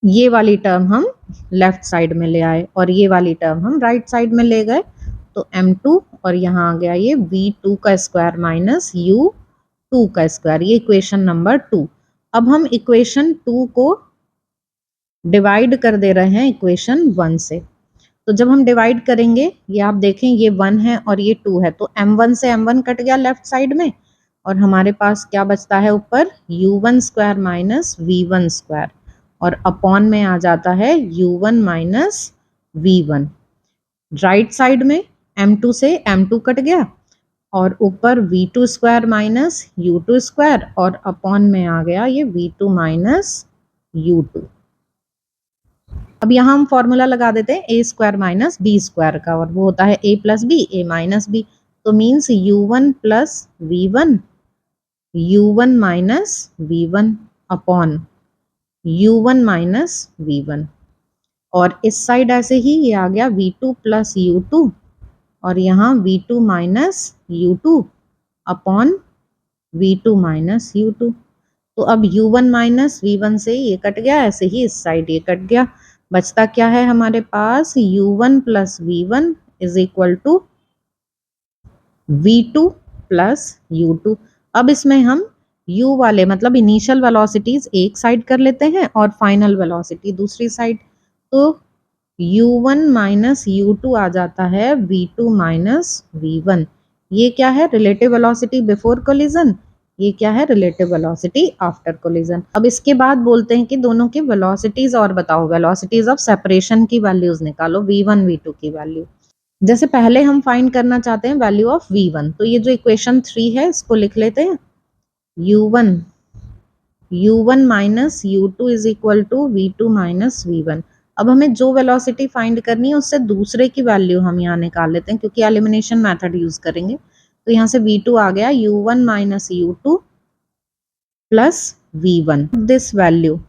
ये वाली टर्म हम लेफ्ट साइड में ले आए और ये वाली टर्म हम राइट साइड में ले गए, तो m2 और यहाँ आ गया ये v2 का स्क्वायर माइनस u2 का स्क्वायर, ये इक्वेशन नंबर 2। अब हम इक्वेशन 2 को डिवाइड कर दे रहे हैं इक्वेशन 1 से। तो जब हम डिवाइड करेंगे, ये आप देखें ये 1 है और ये 2 है, तो m1 से m1 कट गया लेफ्ट साइड में, और हमारे पास क्या बचता है ऊपर, u1 square minus v1 square, और अपॉन में आ जाता है u1 minus v1। Right side में m2 से m2 कट गया और ऊपर v2 square minus u2 square, और अपॉन में आ गया ये v2 माइनस u2। अब यहाँ हम फॉर्मूला लगा देते हैं a square minus b square का, और वो होता है a plus b, a minus b, तो means u1 plus v1 u1 minus v1 upon u1 minus v1, और इस साइड ऐसे ही ये आ गया v2 प्लस u2, और यहाँ v2 minus u2 upon v2 minus u2। तो अब u1 माइनस v1 से ये कट गया, ऐसे ही इस साइड ये कट गया, बचता क्या है हमारे पास, u1 plus v1 is equal to v2 plus u2। अब इसमें हम u वाले मतलब इनिशियल वेलोसिटीज एक साइड कर लेते हैं और फाइनल वेलोसिटी दूसरी साइड, तो u1 माइनस u2 आ जाता है v2 माइनस v1। ये क्या है, रिलेटिव वेलोसिटी बिफोर कोलिजन, ये क्या है, रिलेटिव वेलोसिटी आफ्टर कोलिजन। अब इसके बाद बोलते हैं कि दोनों की वेलोसिटीज और बताओ, वेलोसिटीज ऑफ सेपरेशन की वैल्यूज निकालो, v1 v2 की वैल्यू। जैसे पहले हम फाइंड करना चाहते हैं वैल्यू ऑफ v1, तो ये जो इक्वेशन 3 है इसको लिख लेते हैं, u1 minus u2 is equal to v2 minus v1। अब हमें जो वेलोसिटी फाइंड करनी है उससे दूसरे की वैल्यू हम यहाँ निकाल लेते हैं, क्योंकि एलिमिनेशन मेथड यूज करेंगे। तो यहाँ से v2 आ गया u1 minus u2 plus v1, this value,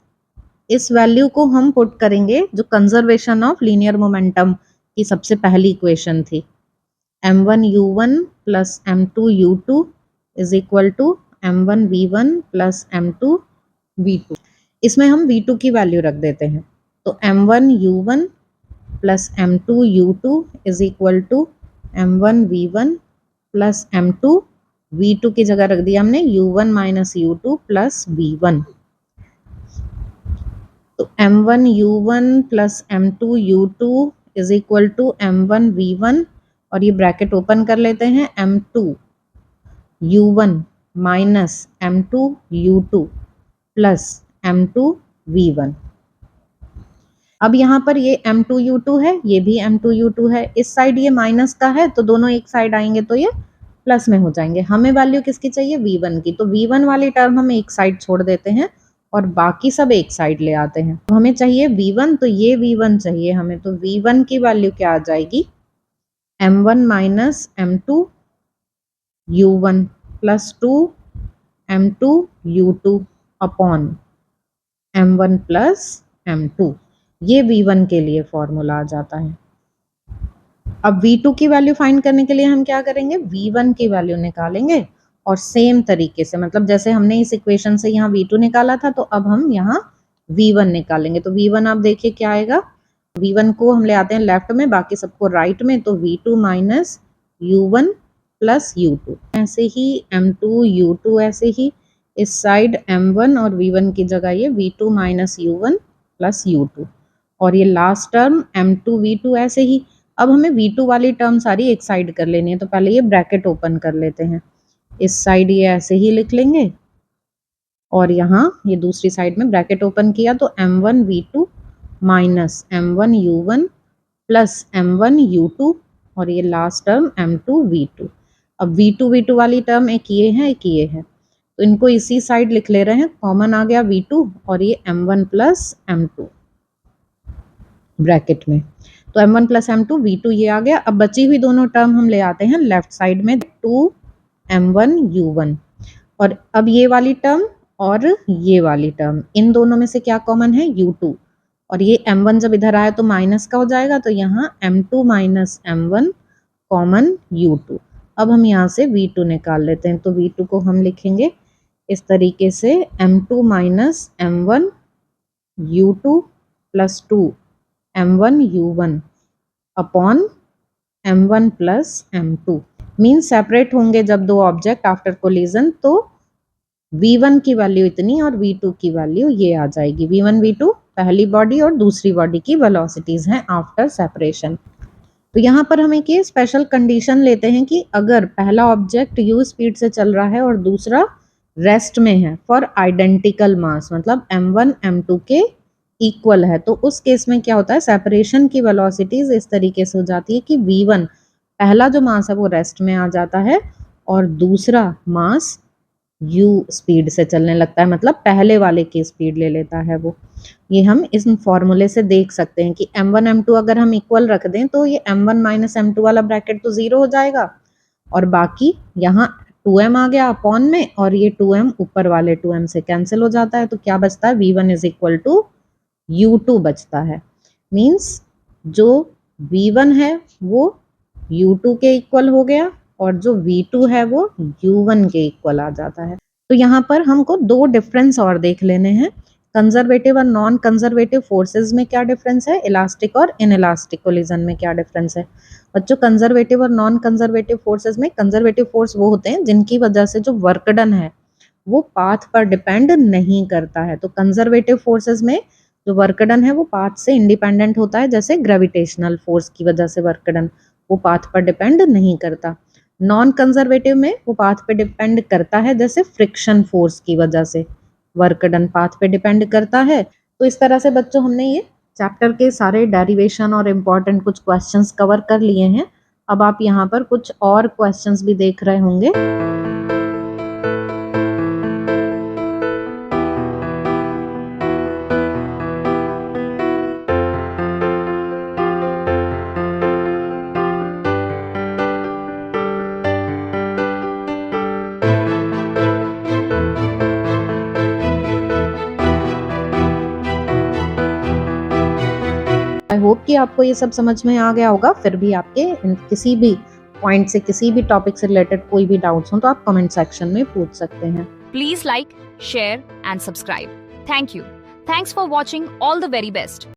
इस वैल्यू को हम पुट करेंगे जो कंजर्वेशन ऑफ लीनियर मोमेंटम की सबसे पहली इक्वेशन थी, m1 u1 plus m2 u2 is equal to m1 v1 plus m2 v2। इसमें हम v2 की वैल्यू रख देते हैं, तो m1 u1 plus m2 u2 is equal to m1 v1 plus m2 v2 की जगह रख दिया हमने u1 minus u2 plus v1। तो m1 u1 plus m2 u2 is equal to m1 v1, और ये ब्रैकेट ओपन कर लेते हैं, m2 u1 minus m2 u2 plus m2 v1। अब यहाँ पर ये m2 u2 है, ये भी m2 u2 है, इस साइड ये माइनस का है तो दोनों एक साइड आएंगे तो ये प्लस में हो जाएंगे। हमें वैल्यू किसकी चाहिए, v1 की, तो v1 वाली टर्म हम एक साइड छोड़ देते हैं और बाकी सब एक साइड ले आते हैं। तो हमें चाहिए v1, तो ये v1 चाहिए हमें, तो v1 की वैल्यू क्या आ जाएगी, m1 minus m2 u1 plus 2 m2 u2 upon m1 plus m2, ये v1 के लिए फॉर्मूला आ जाता है। अब v2 की वैल्यू फाइंड करने के लिए हम क्या करेंगे, v1 की वैल्यू निकालेंगे, और सेम तरीके से मतलब जैसे हमने इस इक्वेशन से यहाँ v2 निकाला था, तो अब हम यहाँ v1 निकालेंगे। तो v1 आप देखिए क्या आएगा, v1 को हम ले आते हैं लेफ्ट में, बाकी सबको राइट में, तो v2 minus u1 plus u2, ऐसे ही m2 u2, ऐसे ही इस साइड m1 और v1 की जगह ये v2 minus u1 plus u2, और ये लास्ट टर्म m2 v2 ऐसे ही। अब हमें v2 वाली टर्म सारी एक साइड कर लेनी है, तो पहले ये ब्रैकेट ओपन कर लेते हैं, इस साइड ये ऐसे ही लिख लेंगे, और यहाँ ये दूसरी साइड में ब्रैकेट ओपन किया तो m1 v2 minus m1 u1 plus m1 u2, और ये लास्ट टर्म m2 v2। अब v2 v2 वाली टर्म एक ये है एक ये है, तो इनको इसी साइड लिख ले रहे हैं, कॉमन आ गया v2, और ये m1 प्लस m2 ब्रैकेट में, तो m1 प्लस m2 v2 ये आ गया। अब बची हुई दोनों टर्म हम ले आते हैं लेफ्ट साइड में, 2 m1 u1, और अब ये वाली टर्म और ये वाली टर्म, इन दोनों में से क्या कॉमन है, u2, और ये m1 जब इधर आया तो माइनस का हो जाएगा, तो यहाँ m2 minus m1 common u2। अब हम यहाँ से v2 निकाल लेते हैं, तो v2 को हम लिखेंगे इस तरीके से, m2 minus m1 u2 plus 2 m1 u1 upon m1 plus m2, mean separate होंगे जब दो ऑब्जेक्ट आफ्टर कोलिजन, तो v1 की वैल्यू इतनी और v2 की वैल्यू ये आ जाएगी। v1 v2 पहली बॉडी और दूसरी बॉडी की वेलोसिटीज हैं आफ्टर सेपरेशन। तो यहाँ पर हम एक ये स्पेशल कंडीशन लेते हैं कि अगर पहला ऑब्जेक्ट u स्पीड से चल रहा है और दूसरा रेस्ट में है फॉर आइडेंटिकल मास, मतलब m1 m2 के इक्वल है, तो उस केस में क्या होता है, सेपरेशन की वेलोसिटीज इस तरीके से हो जाती है कि v1 पहला जो मास है वो रेस्ट में आ जाता है और दूसरा मास u स्पीड से चलने लगता है, मतलब पहले वाले की स्पीड ले लेता है वो। ये हम इस फॉर्मूले से देख सकते हैं कि m1 m2 अगर हम इक्वल रख दें तो ये m1 माइनस m2 वाला ब्रैकेट तो जीरो हो जाएगा, और बाकी यहाँ 2m आ गया अपॉन में, और ये 2m ऊपर वाले 2m से कैंसिल हो जाता है, तो क्या बचता है, v1 is equal to u2 बचता है। मीन्स जो v1 है वो u2 के इक्वल हो गया, और जो v2 है वो u1 के इक्वल आ जाता है। तो यहाँ पर हमको दो डिफरेंस और देख लेने हैं, कंजर्वेटिव और नॉन कंजर्वेटिव फोर्सेस में क्या डिफरेंस है, इलास्टिक और इनइलास्टिक कोलिजन में क्या डिफरेंस है। बच्चों कंजर्वेटिव और नॉन कंजर्वेटिव फोर्सेस में, कंजर्वेटिव फोर्स वो होते हैं जिनकी वजह से जो वर्क डन है वो पाथ पर डिपेंड नहीं करता है। तो कंजर्वेटिव फोर्सेस में जो वर्क डन है वो पाथ से इंडिपेंडेंट होता है, जैसे ग्रेविटेशनल फोर्स की वजह से वर्क डन वो पाथ पर डिपेंड नहीं करता। नॉन कंजर्वेटिव में वो पाथ पे डिपेंड करता है, जैसे फ्रिक्शन फोर्स की वजह से वर्क डन पाथ पे डिपेंड करता है। तो इस तरह से बच्चों हमने ये चैप्टर के सारे डेरिवेशन और इम्पोर्टेंट कुछ क्वेश्चंस कवर कर लिए हैं। अब आप यहाँ पर कुछ और क्वेश्चंस भी देख रहे होंगे। आई होप कि आपको ये सब समझ में आ गया होगा। फिर भी आपके किसी भी पॉइंट से, किसी भी टॉपिक से रिलेटेड कोई भी डाउट्स हो तो आप कमेंट सेक्शन में पूछ सकते हैं। Please like, share and subscribe. Thank you. Thanks for watching. All the very best.